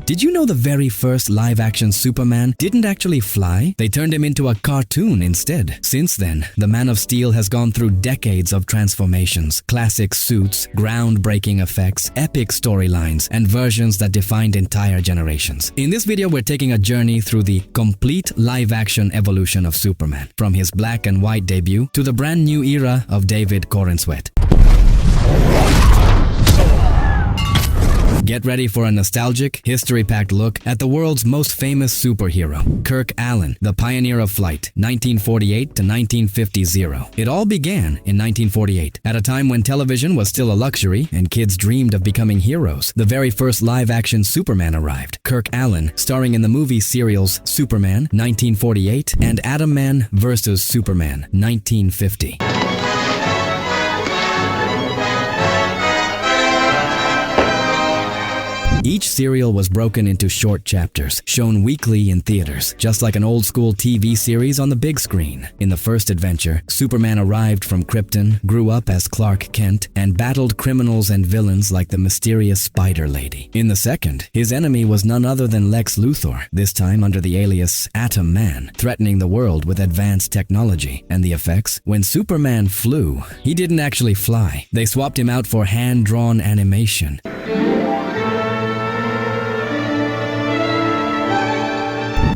Did you know the very first live-action Superman didn't actually fly? They turned him into a cartoon instead. Since then, the Man of Steel has gone through decades of transformations, classic suits, groundbreaking effects, epic storylines, and versions that defined entire generations. In this video, we're taking a journey through the complete live-action evolution of Superman, from his black and white debut to the brand new era of David Corenswet. Get ready for a nostalgic, history-packed look at the world's most famous superhero, Kirk Alyn, the pioneer of flight, 1948 to 1950. It all began in 1948, at a time when television was still a luxury and kids dreamed of becoming heroes. The very first live-action Superman arrived, Kirk Alyn, starring in the movie serials Superman, 1948, and Atom Man vs. Superman, 1950. Each serial was broken into short chapters, shown weekly in theaters, just like an old-school TV series on the big screen. In the first adventure, Superman arrived from Krypton, grew up as Clark Kent, and battled criminals and villains like the mysterious Spider Lady. In the second, his enemy was none other than Lex Luthor, this time under the alias Atom Man, threatening the world with advanced technology. And the effects? When Superman flew, he didn't actually fly. They swapped him out for hand-drawn animation.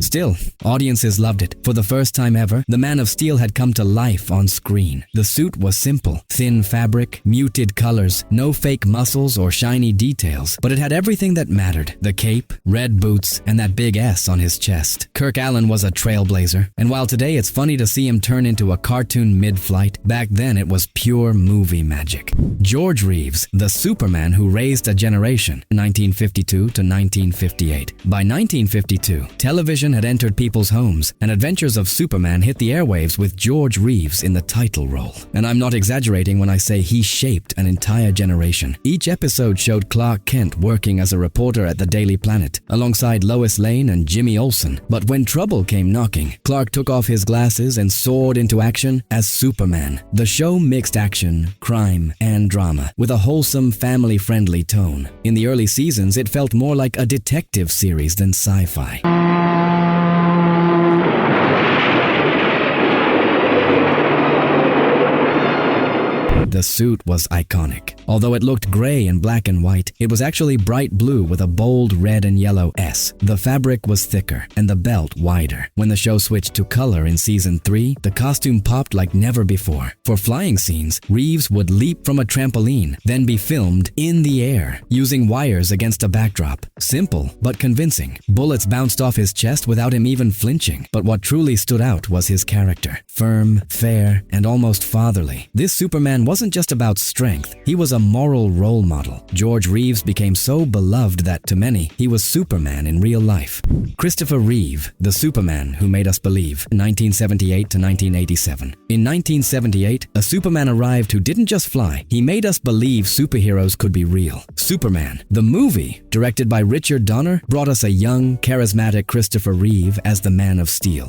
Still, audiences loved it. For the first time ever, the Man of Steel had come to life on screen. The suit was simple, thin fabric, muted colors, no fake muscles or shiny details, but it had everything that mattered. The cape, red boots, and that big S on his chest. Kirk Alyn was a trailblazer, and while today it's funny to see him turn into a cartoon mid-flight, back then it was pure movie magic. George Reeves, the Superman who raised a generation, 1952 to 1958. By 1952, television had entered people's homes, and Adventures of Superman hit the airwaves with George Reeves in the title role. And I'm not exaggerating when I say he shaped an entire generation. Each episode showed Clark Kent working as a reporter at the Daily Planet, alongside Lois Lane and Jimmy Olsen. But when trouble came knocking, Clark took off his glasses and soared into action as Superman. The show mixed action, crime, and drama, with a wholesome, family-friendly tone. In the early seasons, it felt more like a detective series than sci-fi. The suit was iconic. Although it looked gray and black and white, it was actually bright blue with a bold red and yellow S. The fabric was thicker and the belt wider. When the show switched to color in season 3, the costume popped like never before. For flying scenes, Reeves would leap from a trampoline, then be filmed in the air, using wires against a backdrop. Simple, but convincing. Bullets bounced off his chest without him even flinching. But what truly stood out was his character. Firm, fair, and almost fatherly. This Superman wasn't just about strength, he was a moral role model. George Reeves became so beloved that, to many, he was Superman in real life. Christopher Reeve, the Superman who made us believe, 1978 to 1987. In 1978, a Superman arrived who didn't just fly, he made us believe superheroes could be real. Superman, the movie, directed by Richard Donner, brought us a young, charismatic Christopher Reeve as the Man of Steel.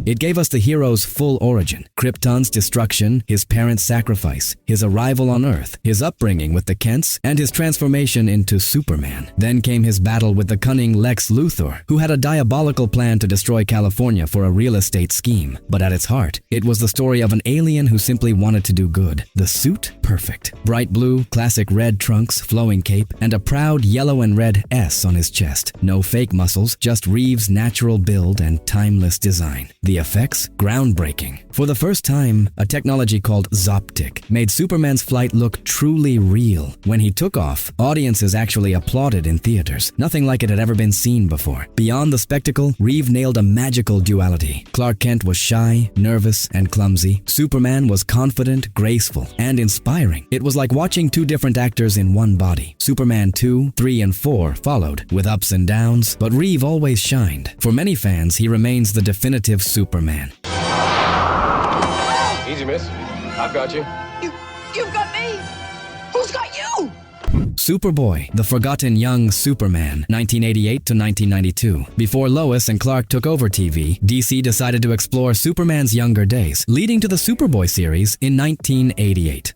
It gave us the hero's full origin, Krypton's destruction, his parents' sacrifice, his arrival on Earth, his upbringing with the Kents, and his transformation into Superman. Then came his battle with the cunning Lex Luthor, who had a diabolical plan to destroy California for a real estate scheme. But at its heart, it was the story of an alien who simply wanted to do good. The suit? Perfect. Bright blue, classic red trunks, flowing cape, and a proud yellow and red S on his chest. No fake muscles, just Reeves' natural build and timeless design. The effects? Groundbreaking. For the first time, a technology called Zoptic made Superman's flight look truly real. When he took off, audiences actually applauded in theaters. Nothing like it had ever been seen before. Beyond the spectacle, Reeve nailed a magical duality. Clark Kent was shy, nervous, and clumsy. Superman was confident, graceful, and inspiring. It was like watching two different actors in one body. Superman 2, 3, and 4 followed, with ups and downs, but Reeve always shined. For many fans, he remains the definitive Superman. Easy, miss. I've got you. You've got me. Who's got you? Superboy, the forgotten young Superman, 1988 to 1992. Before Lois and Clark took over TV, DC decided to explore Superman's younger days, leading to the Superboy series in 1988.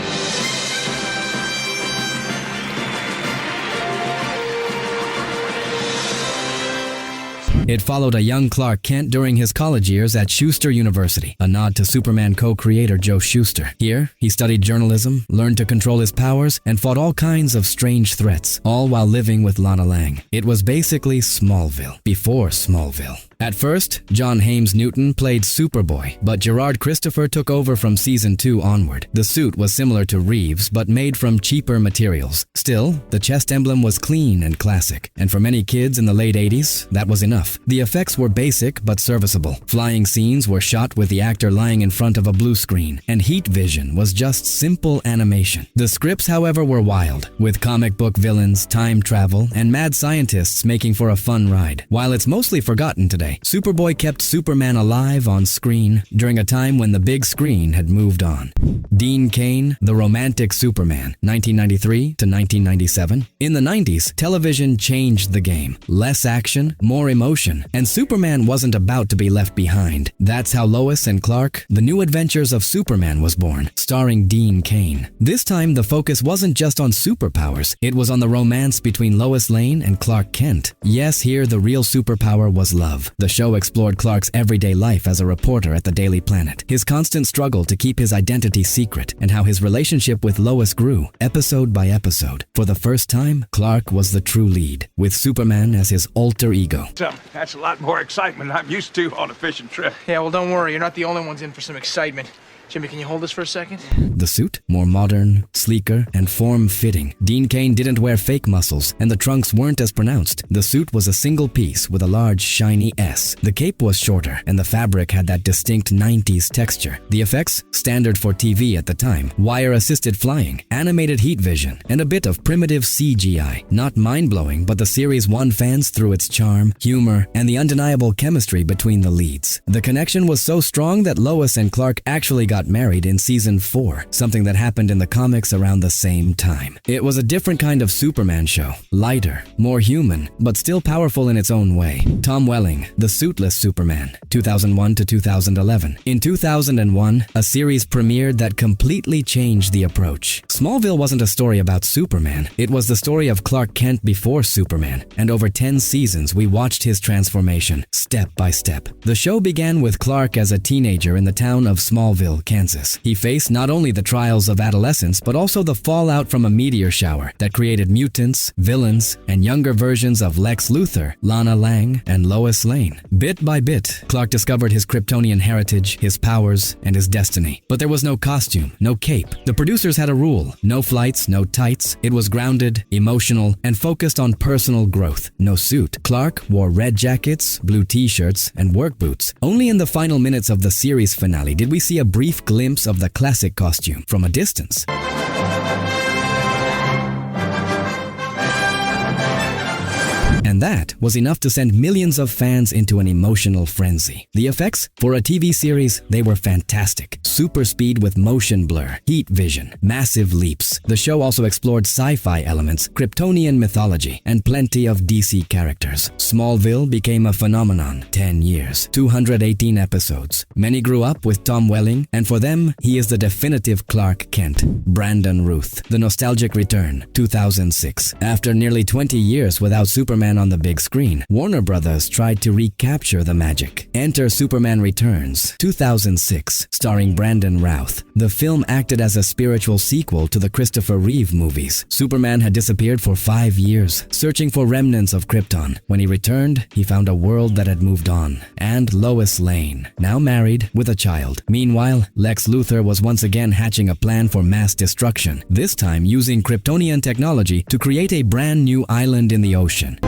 It followed a young Clark Kent during his college years at Schuster University, a nod to Superman co-creator Joe Shuster. Here, he studied journalism, learned to control his powers, and fought all kinds of strange threats, all while living with Lana Lang. It was basically Smallville, before Smallville. At first, John Hames Newton played Superboy, but Gerard Christopher took over from season 2 onward. The suit was similar to Reeves, but made from cheaper materials. Still, the chest emblem was clean and classic, and for many kids in the late 80s, that was enough. The effects were basic but serviceable. Flying scenes were shot with the actor lying in front of a blue screen, and heat vision was just simple animation. The scripts, however, were wild, with comic book villains, time travel, and mad scientists making for a fun ride. While it's mostly forgotten today, Superboy kept Superman alive on screen during a time when the big screen had moved on. Dean Cain, the romantic Superman, 1993 to 1997. In the 90s, television changed the game. Less action, more emotion, and Superman wasn't about to be left behind. That's how Lois and Clark, The New Adventures of Superman was born, starring Dean Cain. This time, the focus wasn't just on superpowers, it was on the romance between Lois Lane and Clark Kent. Yes, here the real superpower was love. The show explored Clark's everyday life as a reporter at the Daily Planet, his constant struggle to keep his identity secret, and how his relationship with Lois grew, episode by episode. For the first time, Clark was the true lead, with Superman as his alter ego. That's a lot more excitement than I'm used to on a fishing trip. Yeah, well, don't worry. You're not the only ones in for some excitement. Jimmy, can you hold this for a second? The suit, more modern, sleeker, and form-fitting. Dean Cain didn't wear fake muscles, and the trunks weren't as pronounced. The suit was a single piece with a large, shiny S. The cape was shorter, and the fabric had that distinct 90s texture. The effects, standard for TV at the time, wire-assisted flying, animated heat vision, and a bit of primitive CGI. Not mind-blowing, but the series won fans through its charm, humor, and the undeniable chemistry between the leads. The connection was so strong that Lois and Clark actually got married in season 4, something that happened in the comics around the same time. It was a different kind of Superman show, lighter, more human, but still powerful in its own way. Tom Welling, The Suitless Superman, 2001 to 2011. In 2001, a series premiered that completely changed the approach. Smallville wasn't a story about Superman, it was the story of Clark Kent before Superman, and over 10 seasons we watched his transformation, step by step. The show began with Clark as a teenager in the town of Smallville, Kansas. He faced not only the trials of adolescence, but also the fallout from a meteor shower that created mutants, villains, and younger versions of Lex Luthor, Lana Lang, and Lois Lane. Bit by bit, Clark discovered his Kryptonian heritage, his powers, and his destiny. But there was no costume, no cape. The producers had a rule: no flights, no tights. It was grounded, emotional, and focused on personal growth. No suit. Clark wore red jackets, blue t-shirts, and work boots. Only in the final minutes of the series finale did we see a brief glimpse of the classic costume from a distance. And that was enough to send millions of fans into an emotional frenzy. The effects? For a TV series, they were fantastic. Super speed with motion blur, heat vision, massive leaps. The show also explored sci-fi elements, Kryptonian mythology, and plenty of DC characters. Smallville became a phenomenon. 10 years, 218 episodes. Many grew up with Tom Welling, and for them, he is the definitive Clark Kent. Brandon Routh, The Nostalgic Return, 2006. After nearly 20 years without Superman on the big screen, Warner Brothers tried to recapture the magic. Enter Superman Returns, 2006, starring Brandon Routh. The film acted as a spiritual sequel to the Christopher Reeve movies. Superman had disappeared for 5 years, searching for remnants of Krypton. When he returned, he found a world that had moved on. And Lois Lane, now married with a child. Meanwhile, Lex Luthor was once again hatching a plan for mass destruction, this time using Kryptonian technology to create a brand new island in the ocean.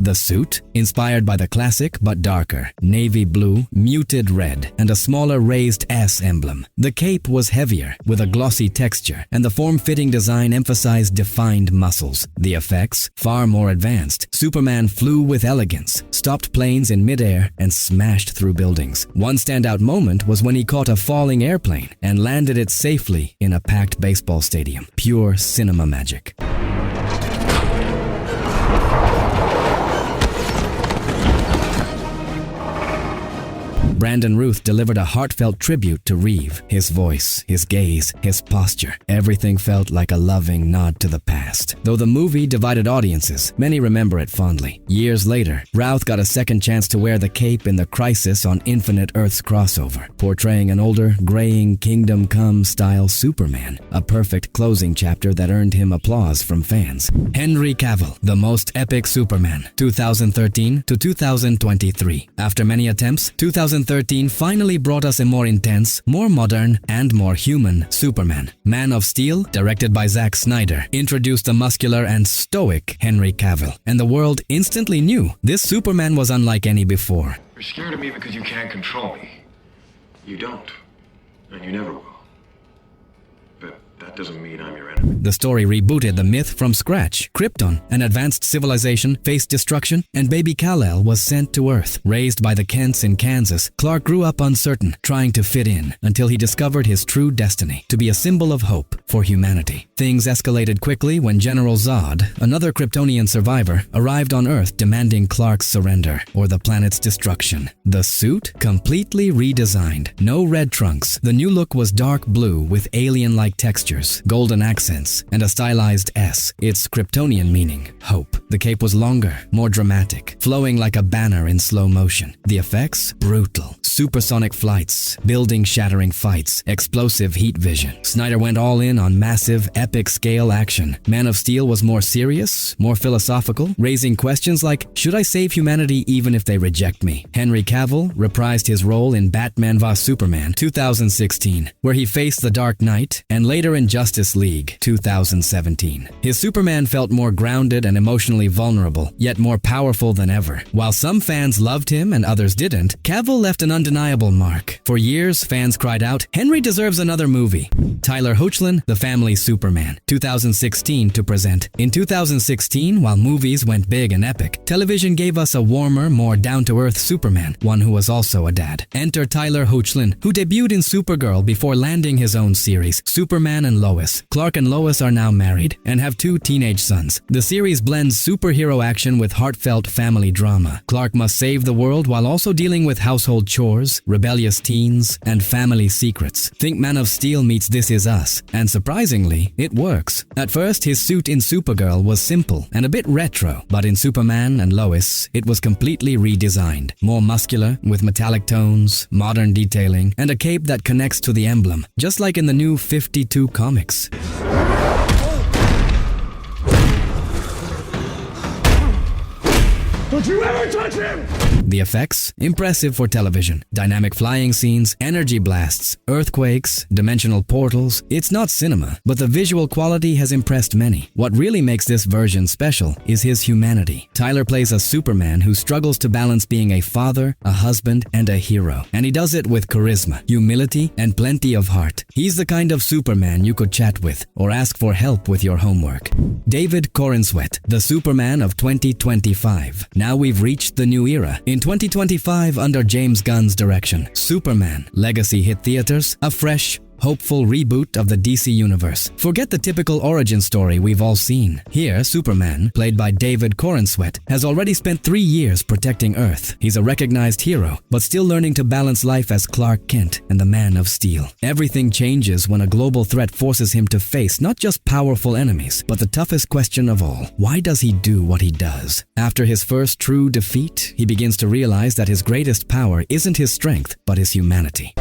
The suit, inspired by the classic but darker, navy blue, muted red, and a smaller raised S emblem. The cape was heavier, with a glossy texture, and the form-fitting design emphasized defined muscles. The effects, far more advanced. Superman flew with elegance, stopped planes in midair, and smashed through buildings. One standout moment was when he caught a falling airplane and landed it safely in a packed baseball stadium. Pure cinema magic. Brandon Routh delivered a heartfelt tribute to Reeve. His voice, his gaze, his posture, everything felt like a loving nod to the past. Though the movie divided audiences, many remember it fondly. Years later, Routh got a second chance to wear the cape in the Crisis on Infinite Earths crossover, portraying an older, graying Kingdom Come style Superman, a perfect closing chapter that earned him applause from fans. Henry Cavill, the most epic Superman, 2013 to 2023. After many attempts, 2013 finally brought us a more intense, more modern, and more human Superman. Man of Steel, directed by Zack Snyder, introduced the muscular and stoic Henry Cavill, and the world instantly knew this Superman was unlike any before. You're scared of me because you can't control me. You don't, and you never will. But that doesn't mean I'm your enemy. The story rebooted the myth from scratch. Krypton, an advanced civilization, faced destruction, and baby Kal-El was sent to Earth. Raised by the Kents in Kansas, Clark grew up uncertain, trying to fit in, until he discovered his true destiny, to be a symbol of hope for humanity. Things escalated quickly when General Zod, another Kryptonian survivor, arrived on Earth demanding Clark's surrender, or the planet's destruction. The suit? Completely redesigned. No red trunks. The new look was dark blue with alien-like textures, golden accents, and a stylized S, its Kryptonian meaning, hope. The cape was longer, more dramatic, flowing like a banner in slow motion. The effects? Brutal. Supersonic flights, building-shattering fights, explosive heat vision. Snyder went all in on massive, epic-scale action. Man of Steel was more serious, more philosophical, raising questions like, should I save humanity even if they reject me? Henry Cavill reprised his role in Batman vs Superman 2016, where he faced the Dark Knight, and later in Justice League 2017. His Superman felt more grounded and emotionally vulnerable, yet more powerful than ever. While some fans loved him and others didn't, Cavill left an undeniable mark. For years, fans cried out, Henry deserves another movie. Tyler Hoechlin, The Family Superman, 2016 to present. In 2016, while movies went big and epic, television gave us a warmer, more down-to-earth Superman, one who was also a dad. Enter Tyler Hoechlin, who debuted in Supergirl before landing his own series, Superman and Lois. Clark and Lois are now married and have 2 teenage sons. The series blends superhero action with heartfelt family drama. Clark must save the world while also dealing with household chores, rebellious teens, and family secrets. Think Man of Steel meets This Is Us, and surprisingly, it works. At first, his suit in Supergirl was simple and a bit retro, but in Superman and Lois, it was completely redesigned. More muscular, with metallic tones, modern detailing, and a cape that connects to the emblem, just like in the new 52 comics. Don't you ever touch him! The effects? Impressive for television. Dynamic flying scenes, energy blasts, earthquakes, dimensional portals. It's not cinema, but the visual quality has impressed many. What really makes this version special is his humanity. Tyler plays a Superman who struggles to balance being a father, a husband, and a hero. And he does it with charisma, humility, and plenty of heart. He's the kind of Superman you could chat with or ask for help with your homework. David Corenswet, the Superman of 2025. Now we've reached the new era. In 2025, under James Gunn's direction, Superman Legacy hit theaters, a fresh, hopeful reboot of the DC universe. Forget the typical origin story we've all seen. Here, Superman, played by David Corenswet, has already spent 3 years protecting Earth. He's a recognized hero, but still learning to balance life as Clark Kent and the Man of Steel. Everything changes when a global threat forces him to face not just powerful enemies, but the toughest question of all. Why does he do what he does? After his first true defeat, he begins to realize that his greatest power isn't his strength, but his humanity.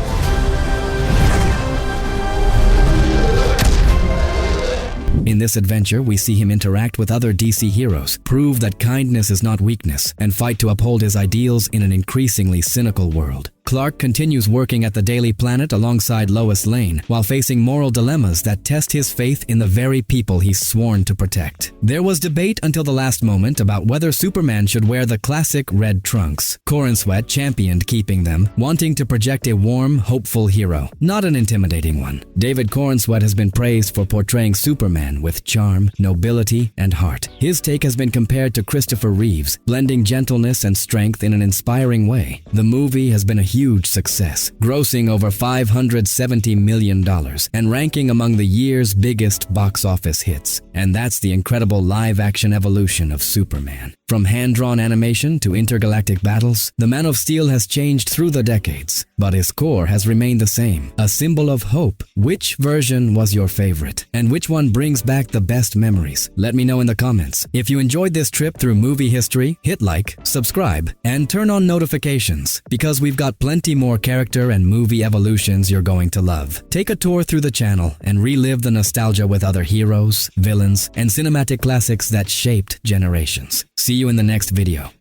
In this adventure, we see him interact with other DC heroes, prove that kindness is not weakness, and fight to uphold his ideals in an increasingly cynical world. Clark continues working at the Daily Planet alongside Lois Lane while facing moral dilemmas that test his faith in the very people he's sworn to protect. There was debate until the last moment about whether Superman should wear the classic red trunks. Corenswet championed keeping them, wanting to project a warm, hopeful hero, not an intimidating one. David Corenswet has been praised for portraying Superman with charm, nobility, and heart. His take has been compared to Christopher Reeves, blending gentleness and strength in an inspiring way. The movie has been a huge success, grossing over $570 million and ranking among the year's biggest box office hits. And that's the incredible live-action evolution of Superman. From hand-drawn animation to intergalactic battles, the Man of Steel has changed through the decades, but his core has remained the same, a symbol of hope. Which version was your favorite? And which one brings back the best memories? Let me know in the comments. If you enjoyed this trip through movie history, hit like, subscribe, and turn on notifications, because we've got plenty more character and movie evolutions you're going to love. Take a tour through the channel and relive the nostalgia with other heroes, villains, and cinematic classics that shaped generations. See you in the next video.